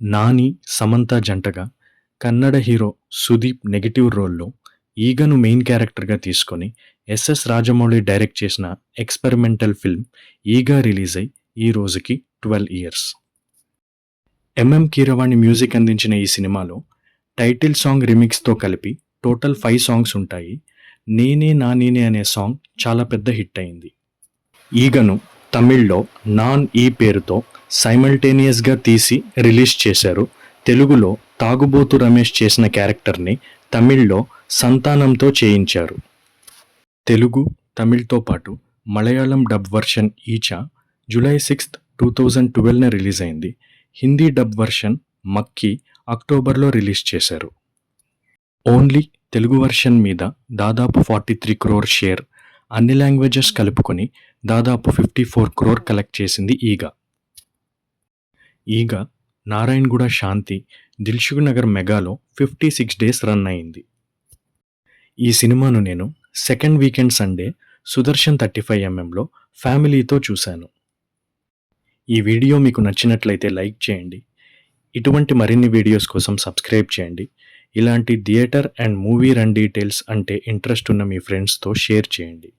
నాని, సమంత జంటగా Kannada hero Sudeep negative రోల్‌లో 'ఈగ'ను main క్యారెక్టర్‌గా తీసుకొని ఎస్ఎస్ రాజమౌళి డైరెక్ట్ చేసిన ఎక్స్‌పెరిమెంటల్ ఫిల్మ్ 'ఈగ' రిలీజ్ అయి ఈ రోజుకి 12 ఇయర్స్. ఎంఎం కీరవాణి మ్యూజిక్ అందించిన ఈ సినిమాలో టైటిల్ సాంగ్ రీమిక్స్‌తో కలిపి టోటల్ 5 సాంగ్స్ ఉంటాయి. 'నేనే నా నేనే' అనే సాంగ్ చాలా పెద్ద హిట్ అయింది. 'ఈగ'ను తమిళ్లో 'నాన్ ఈ' పేరుతో సైమల్టేనియస్‌గా తీసి రిలీజ్ చేశారు. తెలుగులో తాగుబోతు రమేష్ చేసిన క్యారెక్టర్ని తమిళ్లో సంతానంతో చేయించారు. తెలుగు, తమిళ్‌తో పాటు Malayalam dub version 'Eecha' July 6, 2012న రిలీజ్ అయింది. హిందీ డబ్ వర్షన్ 'మక్కీ' అక్టోబర్లో రిలీజ్ చేశారు. ఓన్లీ తెలుగు వర్షన్ మీద దాదాపు 43 crore షేర్, అన్ని లాంగ్వేజెస్ కలుపుకొని దాదాపు 54 crore కలెక్ట్ చేసింది 'ఈగ'. 'ఈగ' నారాయణగూడ శాంతి దిల్సుఖ్ నగర్ మెగాలో 56 డేస్ రన్ అయింది. ఈ సినిమాను నేను సెకండ్ వీకెండ్ సండే సుదర్శన్ 35mmలో ఫ్యామిలీతో చూశాను. ఈ వీడియో మీకు నచ్చినట్లయితే లైక్ చేయండి. ఇటువంటి మరిన్ని వీడియోస్ కోసం సబ్స్క్రైబ్ చేయండి. ఇలాంటి theatre and movie run details అంటే ఇంట్రెస్ట్ ఉన్న మీ ఫ్రెండ్స్తో షేర్ చేయండి.